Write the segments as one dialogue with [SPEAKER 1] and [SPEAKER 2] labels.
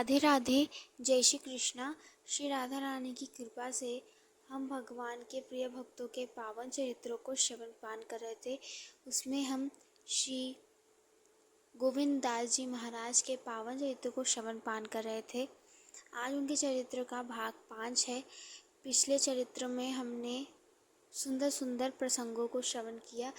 [SPEAKER 1] राधे राधे। जय श्री कृष्णा। श्री राधा रानी की कृपा से हम भगवान के प्रिय भक्तों के पावन चरित्रों को श्रवण पान कर रहे थे। उसमें हम श्री गोविंद दास जी महाराज के पावन चरित्रों को श्रवण पान कर रहे थे। आज उनके चरित्र का भाग 5 है। पिछले चरित्र में हमने सुंदर सुंदर प्रसंगों को श्रवण किया,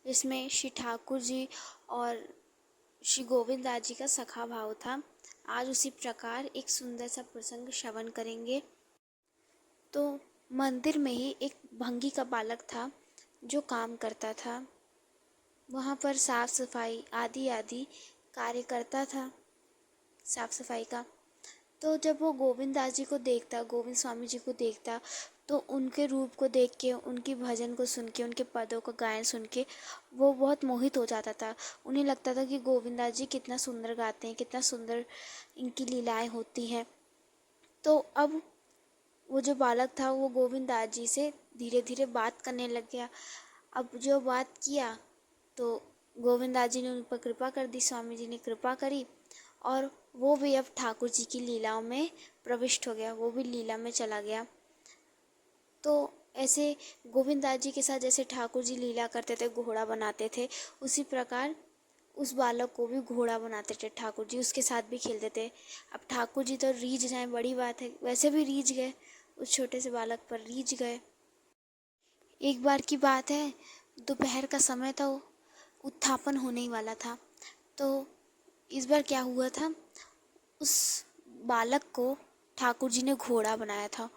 [SPEAKER 1] जिसमें श्री ठाकुर जी और श्री गोविंद दास जी का सखा भाव था। आज उसी प्रकार एक सुंदर सा प्रसंग श्रवण करेंगे। तो मंदिर में ही एक भंगी का बालक था जो काम करता था। वहाँ पर साफ सफाई आदि आदि कार्य करता था, साफ सफाई का। तो जब वो गोविंद दास जी को देखता, गोविंद स्वामी जी को देखता, तो उनके रूप को देख के, उनकी भजन को सुन के, उनके पदों का गायन सुन के वो बहुत मोहित हो जाता था। उन्हें लगता था कि गोविंद दास जी कितना सुंदर गाते हैं, कितना सुंदर इनकी लीलाएं होती हैं। तो अब वो जो बालक था वो गोविंद दास जी से धीरे धीरे बात करने लग गया। अब जो बात किया तो गोविंद दास जी ने उन पर कृपा कर दी, स्वामी जी ने कृपा करी और वो भी अब ठाकुर जी की लीलाओं में प्रविष्ट हो गया, वो भी लीला में चला गया। तो ऐसे गोविंद दास जी के साथ जैसे ठाकुर जी लीला करते थे, घोड़ा बनाते थे, उसी प्रकार उस बालक को भी घोड़ा बनाते थे ठाकुर जी, उसके साथ भी खेलते थे। अब ठाकुर जी तो रीझ जाए, बड़ी बात है, वैसे भी रीझ गए, उस छोटे से बालक पर रीझ गए। एक बार की बात है, दोपहर का समय था, उत्थापन होने ही वाला था। तो इस बार क्या हुआ था, उस बालक को ठाकुर जी ने घोड़ा बनाया था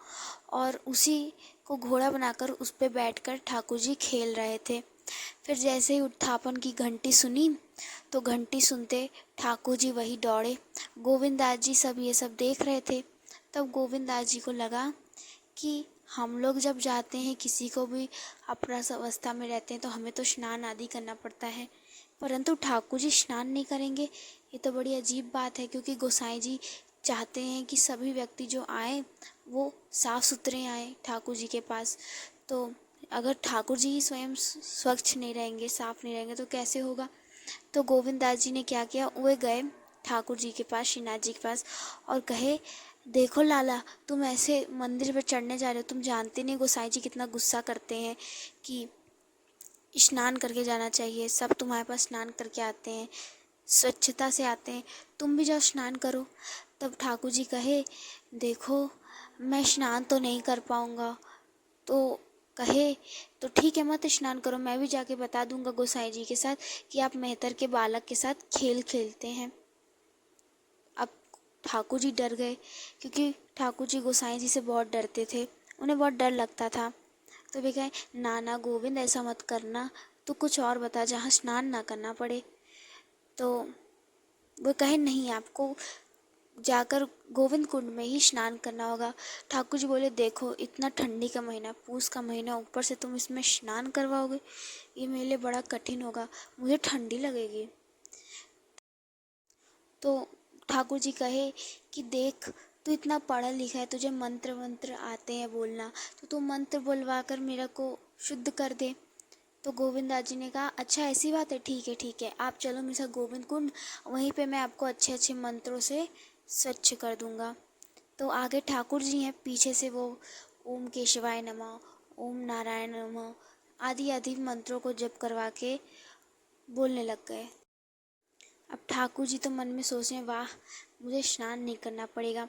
[SPEAKER 1] और उसी को घोड़ा बनाकर उस पे बैठकर ठाकुर जी खेल रहे थे। फिर जैसे ही उत्थापन की घंटी सुनी तो घंटी सुनते ठाकुर जी वही दौड़े। गोविंद दास जी सब ये सब देख रहे थे। तब गोविंद दास जी को लगा कि हम लोग जब जाते हैं, किसी को भी अपराध अवस्था में रहते हैं, तो हमें तो स्नान आदि करना पड़ता है, परंतु ठाकुर जी स्नान नहीं करेंगे। ये तो बड़ी अजीब बात है, क्योंकि गोसाई जी चाहते हैं कि सभी व्यक्ति जो आए वो साफ सुथरे आए ठाकुर जी के पास। तो अगर ठाकुर जी ही स्वयं स्वच्छ नहीं रहेंगे, साफ नहीं रहेंगे, तो कैसे होगा। तो गोविंद दास जी ने क्या किया, वे गए ठाकुर जी के पास, श्रीनाथ जी के पास, और कहे, देखो लाला, तुम ऐसे मंदिर पर चढ़ने जा रहे हो, तुम जानते नहीं गोसाई जी कितना गुस्सा करते हैं कि स्नान करके जाना चाहिए, सब तुम्हारे पास स्नान करके आते हैं, स्वच्छता से आते हैं, तुम भी जाओ स्नान करो। तब ठाकुर जी कहे, देखो मैं स्नान तो नहीं कर पाऊँगा। तो कहे, तो ठीक है, मत स्नान करो, मैं भी जाके बता दूंगा गोसाई जी के साथ कि आप मेहतर के बालक के साथ खेल खेलते हैं। अब ठाकुर जी डर गए, क्योंकि ठाकुर जी गोसाई जी से बहुत डरते थे, उन्हें बहुत डर लगता था। तो वे कहे, ना ना गोविंद, ऐसा मत करना, तो कुछ और बता जहाँ स्नान ना करना पड़े। तो वो कहे, नहीं, आपको जाकर गोविंद कुंड में ही स्नान करना होगा। ठाकुर जी बोले, देखो इतना ठंडी का महीना, पूस का महीना, ऊपर से तुम इसमें स्नान करवाओगे, ये मेरे लिए बड़ा कठिन होगा, मुझे ठंडी लगेगी। तो ठाकुर जी कहे कि देख, तू इतना पढ़ा लिखा है, तुझे मंत्र मंत्र आते हैं बोलना, तो तू मंत्र बुलवा कर मेरा को शुद्ध कर दे। तो गोविंद दास जी ने कहा, अच्छा ऐसी बात है, ठीक है ठीक है, आप चलो मेरे साथ गोविंद कुंड, वहीं पे मैं आपको अच्छे अच्छे मंत्रों से स्वच्छ कर दूंगा। तो आगे ठाकुर जी हैं, पीछे से वो ओम केशवाय नमः, ओम नारायण नमः आदि आदि मंत्रों को जप करवा के बोलने लग गए। अब ठाकुर जी तो मन में सोच रहे, वाह, मुझे स्नान नहीं करना पड़ेगा।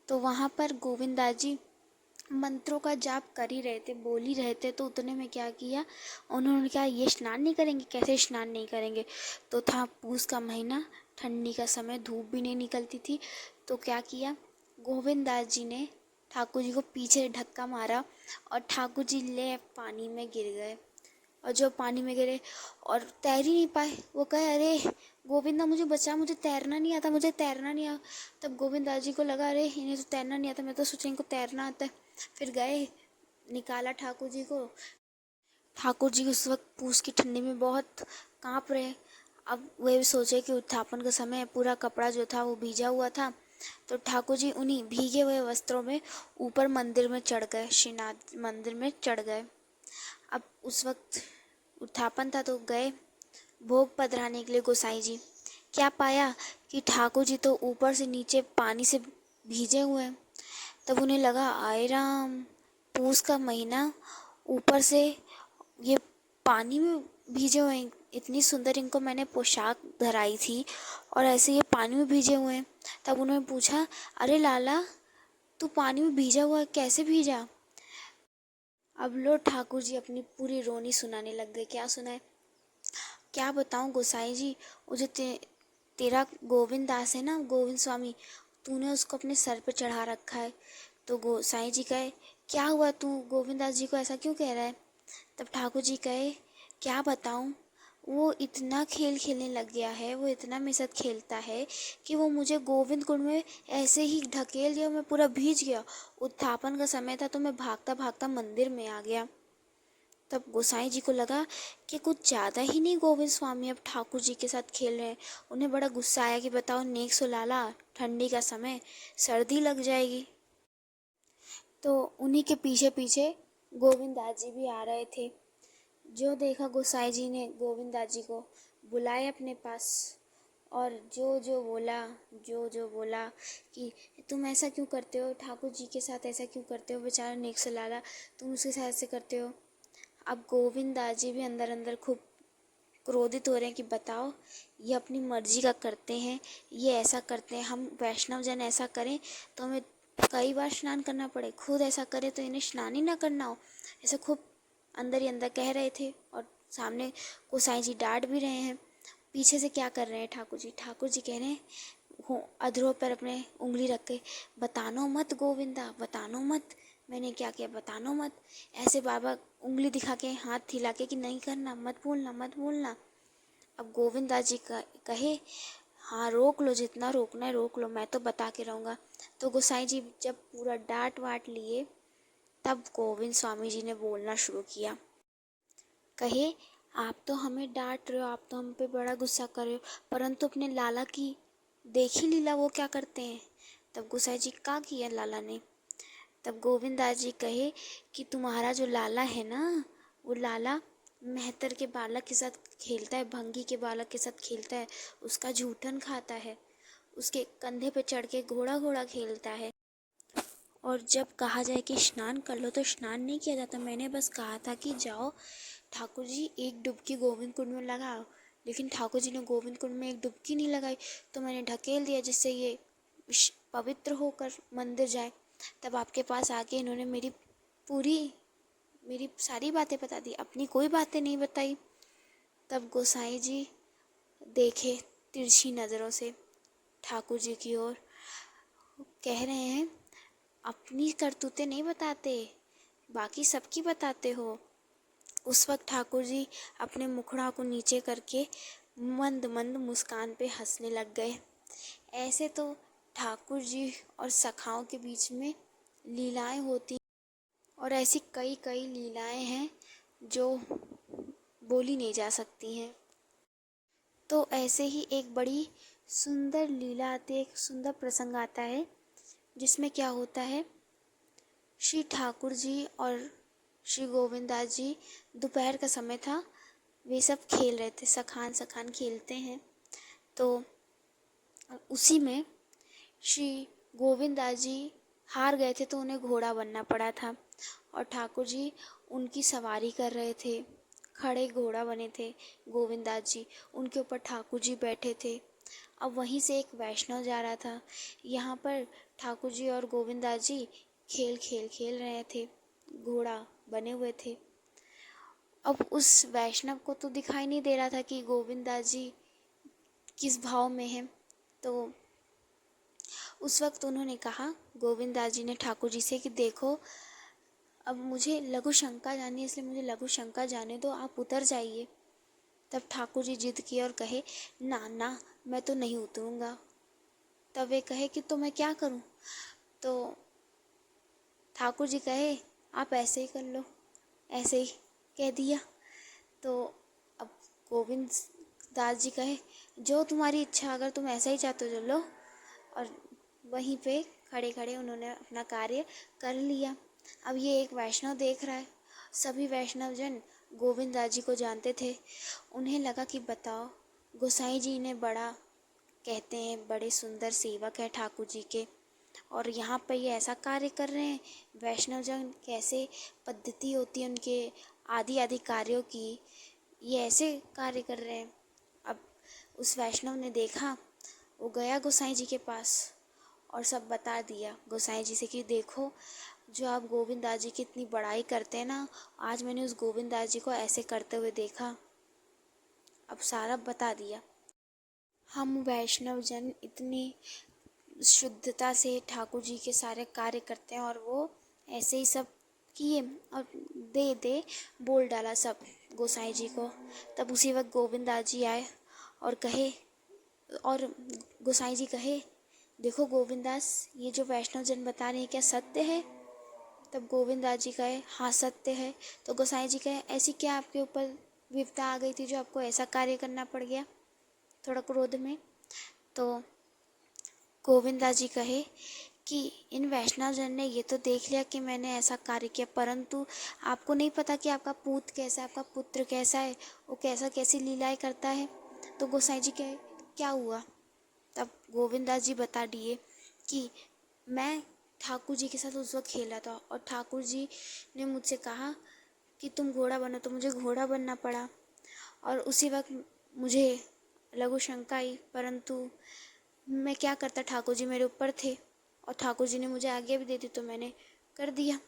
[SPEAKER 1] तो वहाँ पर गोविंद दास जी मंत्रों का जाप कर ही रहे थे, बोल ही रहे थे। तो उतने में क्या किया, उन्होंने कहा, ये स्नान नहीं करेंगे, कैसे स्नान नहीं करेंगे। तो था पूस का महीना, ठंडी का समय, धूप भी नहीं निकलती थी। तो क्या किया, गोविंद दास जी ने ठाकुर जी को पीछे धक्का मारा और ठाकुर जी ले पानी में गिर गए। और जो पानी में गिरे और तैर ही नहीं पाए, वो कहे, अरे गोविंदा मुझे बचा, मुझे तैरना नहीं आता, मुझे तैरना नहीं आता। तब गोविंद दास जी को लगा, अरे इन्हें तो तैरना नहीं आता, मैं तो सोचा इनको तैरना आता है। फिर गए, निकाला ठाकुर जी को। ठाकुर जी उस वक्त पूस की ठंडी में बहुत काँप रहे। अब वे भी सोचे कि उत्थापन का समय, पूरा कपड़ा जो था वो भीजा हुआ था। तो ठाकुर जी उन्हीं भीगे हुए वस्त्रों में ऊपर मंदिर में चढ़ गए, श्रीनाथ मंदिर में चढ़ गए। अब उस वक्त उत्थापन था, तो गए भोग पधराने के लिए गोसाई जी। क्या पाया कि ठाकुर जी तो ऊपर से नीचे पानी से भीजे हुए हैं। तब उन्हें लगा, आए राम, पूस का महीना, ऊपर से ये पानी में भीजे हुए हैं। इतनी सुंदर इनको मैंने पोशाक धराई थी और ऐसे ये पानी में भीजे हुए हैं। तब उन्होंने पूछा, अरे लाला, तू पानी में भीजा हुआ है, कैसे भीजा? अब लो ठाकुर जी अपनी पूरी रोनी सुनाने लग गए। क्या सुनाए? क्या बताऊं गोसाई जी, वो जो तेरा गोविंद दास है ना, गोविंद स्वामी, तूने उसको अपने सर पे चढ़ा रखा है। तो गोसाई जी कहे, क्या हुआ, तू गोविंद दास जी को ऐसा क्यों कह रहा है? तब ठाकुर जी कहे, क्या बताऊं, वो इतना खेल खेलने लग गया है, वो इतना मेरे साथ खेलता है कि वो मुझे गोविंद कुंड में ऐसे ही ढकेल दिया, मैं पूरा भीग गया। उत्थापन का समय था तो मैं भागता भागता मंदिर में आ गया। तब गोसाई जी को लगा कि कुछ ज़्यादा ही नहीं गोविंद स्वामी अब ठाकुर जी के साथ खेल रहे हैं। उन्हें बड़ा गुस्सा आया कि बताओ, नेक सो लाला, ठंडी का समय, सर्दी लग जाएगी। तो उन्हीं के पीछे पीछे गोविंद दास जी भी आ रहे थे। जो देखा गोसाई जी ने गोविंद दास जी को बुलाए अपने पास, और जो जो बोला कि तुम ऐसा क्यों करते हो, ठाकुर जी के साथ ऐसा क्यों करते हो, बेचारा नेक से लाला, तुम उसके साथ ऐसे करते हो। अब गोविंद दास जी भी अंदर अंदर खूब क्रोधित हो रहे हैं कि बताओ, ये अपनी मर्जी का करते हैं, ये ऐसा करते हैं, हम वैष्णव जन ऐसा करें तो हमें कई बार स्नान करना पड़े, खुद ऐसा करें तो इन्हें स्नान ही ना करना हो। ऐसे खूब अंदर ही अंदर कह रहे थे और सामने गोसाई जी डांट भी रहे हैं। पीछे से क्या कर रहे हैं ठाकुर जी? ठाकुर जी कह रहे हैं, हो अधरों पर अपने उंगली रख के, बतानो मत गोविंदा, बतानो मत, मैंने क्या किया, बतानो मत। ऐसे बाबा उंगली दिखा के, हाथ हिला के कि नहीं करना, मत बोलना, मत बोलना। अब गोविंद दास जी कहे, हाँ रोक लो, जितना रोकना है रोक लो, मैं तो बता के रहूँगा। तो गोसाई जी जब पूरा डांट वाट लिए, तब गोविंद स्वामी जी ने बोलना शुरू किया। कहे, आप तो हमें डांट रहे हो, आप तो हम पे बड़ा गुस्सा कर रहे हो, परंतु अपने लाला की देखी लीला, वो क्या करते हैं। तब गोसाई जी, क्या किया लाला ने? तब गोविंद दास जी कहे कि तुम्हारा जो लाला है ना, वो लाला मेहतर के बालक के साथ खेलता है, भंगी के बालक के साथ खेलता है, उसका जूठन खाता है, उसके कंधे पे चढ़ के घोड़ा घोड़ा खेलता है। और जब कहा जाए कि स्नान कर लो तो स्नान नहीं किया जाता। मैंने बस कहा था कि जाओ ठाकुर जी, एक डुबकी गोविंद कुंड में लगाओ, लेकिन ठाकुर जी ने गोविंद कुंड में एक डुबकी नहीं लगाई, तो मैंने ढकेल दिया जिससे ये पवित्र होकर मंदिर जाए। तब आपके पास आके इन्होंने मेरी सारी बातें बता दी, अपनी कोई बातें नहीं बताई। तब गोसाई जी देखे तिरछी नज़रों से ठाकुर जी की ओर, कह रहे हैं, अपनी करतूतें नहीं बताते, बाकी सबकी बताते हो। उस वक्त ठाकुर जी अपने मुखड़ा को नीचे करके मंद मंद मुस्कान पे हंसने लग गए। ऐसे तो ठाकुर जी और सखाओं के बीच में लीलाएं होती, और ऐसी कई कई लीलाएं हैं जो बोली नहीं जा सकती हैं। तो ऐसे ही एक बड़ी सुंदर लीला आती है, एक सुंदर प्रसंग आता है, जिसमें क्या होता है, श्री ठाकुर जी और श्री गोविंद दास जी, दोपहर का समय था, वे सब खेल रहे थे, सखान सखान खेलते हैं। तो उसी में श्री गोविंद दास जी हार गए थे, तो उन्हें घोड़ा बनना पड़ा था, और ठाकुर जी उनकी सवारी कर रहे थे, खड़े घोड़ा बने थे गोविंद दास जी, उनके ऊपर ठाकुर जी बैठे थे। अब वहीं से एक वैष्णव जा रहा था। यहाँ पर ठाकुर जी और गोविंद दास जी खेल रहे थे, घोड़ा बने हुए थे। अब उस वैष्णव को तो दिखाई नहीं दे रहा था कि गोविंद दास जी किस भाव में हैं। तो उस वक्त उन्होंने कहा, गोविंद दास जी ने ठाकुर जी से, कि देखो, अब मुझे लघु शंका जानी है, इसलिए मुझे लघु शंका जाने दो, आप उतर जाइए। तब ठाकुर जी जिद किए और कहे, ना ना, मैं तो नहीं उतरूँगा। तब वे कहे कि तो मैं क्या करूँ? तो ठाकुर जी कहे, आप ऐसे ही कर लो, ऐसे ही कह दिया। तो अब गोविंद दास जी कहे, जो तुम्हारी इच्छा, अगर तुम ऐसा ही चाहते हो चलो। और वहीं पे खड़े खड़े उन्होंने अपना कार्य कर लिया। अब ये एक वैष्णव देख रहा है। सभी वैष्णव जन गोविंद दास जी को जानते थे। उन्हें लगा कि बताओ, गोसाई जी ने बड़ा कहते हैं बड़े सुंदर सेवक हैं ठाकुर जी के, और यहाँ पे ये ऐसा कार्य कर रहे हैं। वैष्णव जन कैसे पद्धति होती है उनके आदि आदि कार्यों की, ये ऐसे कार्य कर रहे हैं। अब उस वैष्णव ने देखा, वो गया गोसाई जी के पास और सब बता दिया गोसाई जी से कि देखो, जो आप गोविंद दास जी की इतनी बड़ाई करते हैं ना, आज मैंने उस गोविंद दास जी को ऐसे करते हुए देखा। अब सारा बता दिया। हम वैष्णव जन इतनी शुद्धता से ठाकुर जी के सारे कार्य करते हैं, और वो ऐसे ही सब किए और दे बोल डाला सब गोसाई जी को। तब उसी वक्त गोविंद दास जी आए और कहे, और गोसाई जी कहे, देखो गोविंद दास, ये जो वैष्णव जन बता रहे हैं क्या सत्य है? तब गोविंद दास जी कहे, हाँ सत्य है। तो गोसाई जी कहे, ऐसी क्या आपके ऊपर विपदा आ गई थी जो आपको ऐसा कार्य करना पड़ गया, थोड़ा क्रोध में? तो गोविंद दास जी कहे कि इन वैष्णव जन ने ये तो देख लिया कि मैंने ऐसा कार्य किया, परंतु आपको नहीं पता कि आपका पूत कैसा है, आपका पुत्र कैसा है, वो कैसी लीलाएं करता है। तो गोसाई जी कहे, क्या हुआ? तब गोविंद दास जी बता दिए कि मैं ठाकुर जी के साथ उस वक्त खेला था, और ठाकुर जी ने मुझसे कहा कि तुम घोड़ा बनो, तो मुझे घोड़ा बनना पड़ा। और उसी वक्त मुझे लघु शंका आई, परंतु मैं क्या करता, ठाकुर जी मेरे ऊपर थे और ठाकुर जी ने मुझे आज्ञा भी दे दी, तो मैंने कर दिया।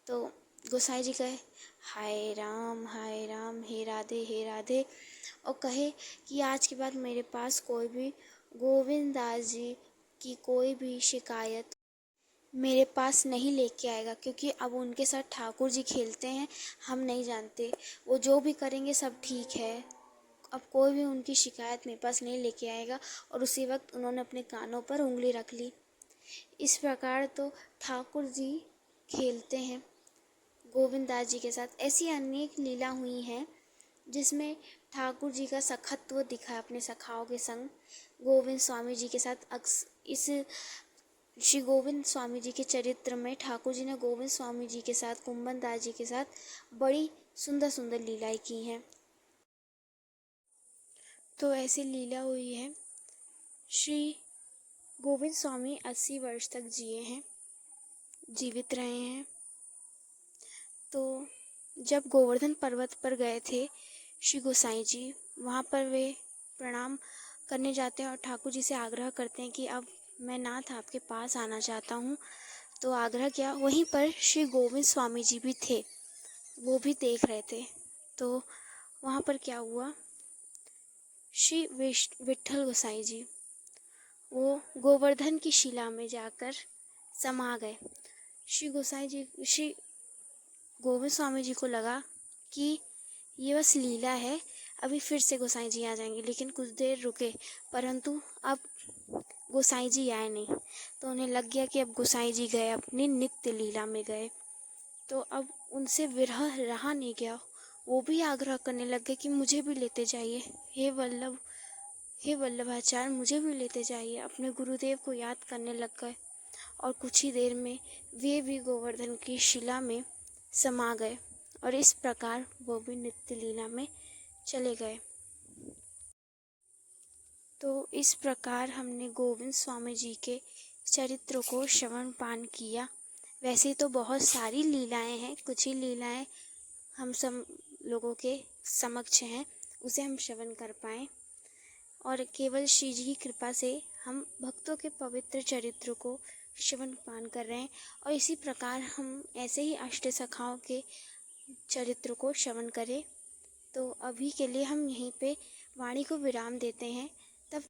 [SPEAKER 1] तो गोसाई जी कहे, हाय राम हे राधे, और कहे कि आज के बाद मेरे पास कोई भी गोविंद दास जी की कोई भी शिकायत मेरे पास नहीं लेके आएगा, क्योंकि अब उनके साथ ठाकुर जी खेलते हैं, हम नहीं जानते, वो जो भी करेंगे सब ठीक है। अब कोई भी उनकी शिकायत मेरे पास नहीं लेके आएगा। और उसी वक्त उन्होंने अपने कानों पर उंगली रख ली। इस प्रकार तो ठाकुर जी खेलते हैं गोविंद दास जी के साथ। ऐसी अनेक लीला हुई हैं जिसमें ठाकुर जी का सखत्व दिखा अपने सखाओं के संग गोविंद स्वामी जी के साथ। इस श्री गोविंद स्वामी जी के चरित्र में ठाकुर जी ने गोविंद स्वामी जी के साथ, कुंभन दास जी के साथ बड़ी सुंदर सुंदर लीलाएं की हैं। तो ऐसी लीला हुई है। श्री गोविंद स्वामी 80 वर्ष तक जिए हैं, जीवित रहे हैं। तो जब गोवर्धन पर्वत पर गए थे श्री गोसाई जी, वहाँ पर वे प्रणाम करने जाते हैं और ठाकुर जी से आग्रह करते हैं कि अब मैं नाथ आपके पास आना चाहता हूँ। तो आग्रह किया, वहीं पर श्री गोविंद स्वामी जी भी थे, वो भी देख रहे थे। तो वहाँ पर क्या हुआ, श्री विठल गोसाई जी वो गोवर्धन की शिला में जाकर समा गए। श्री गोविंद स्वामी जी को लगा कि ये बस लीला है, अभी फिर से गोसाई जी आ जाएंगे, लेकिन कुछ देर रुके, परंतु अब गोसाई जी आए नहीं। तो उन्हें लग गया कि अब गोसाई जी गए, अपनी नित्य लीला में गए। तो अब उनसे विरह रहा नहीं गया, वो भी आग्रह करने लग गए कि मुझे भी लेते जाइए, हे वल्लभाचार्य, मुझे भी लेते जाइए। अपने गुरुदेव को याद करने लग गए और कुछ ही देर में वे भी गोवर्धन की शिला में समा गए, और इस प्रकार वो भी नित्य लीला में चले गए। तो इस प्रकार हमने गोविंद स्वामी जी के चरित्र को श्रवण पान किया। वैसे तो बहुत सारी लीलाएं हैं, कुछ ही लीलाएं हम सब लोगों के समक्ष हैं, उसे हम श्रवण कर पाएँ, और केवल श्री जी की कृपा से हम भक्तों के पवित्र चरित्र को श्रवण पान कर रहे हैं। और इसी प्रकार हम ऐसे ही अष्ट सखाओं के चरित्र को श्रवण करें। तो अभी के लिए हम यहीं पे वाणी को विराम देते हैं।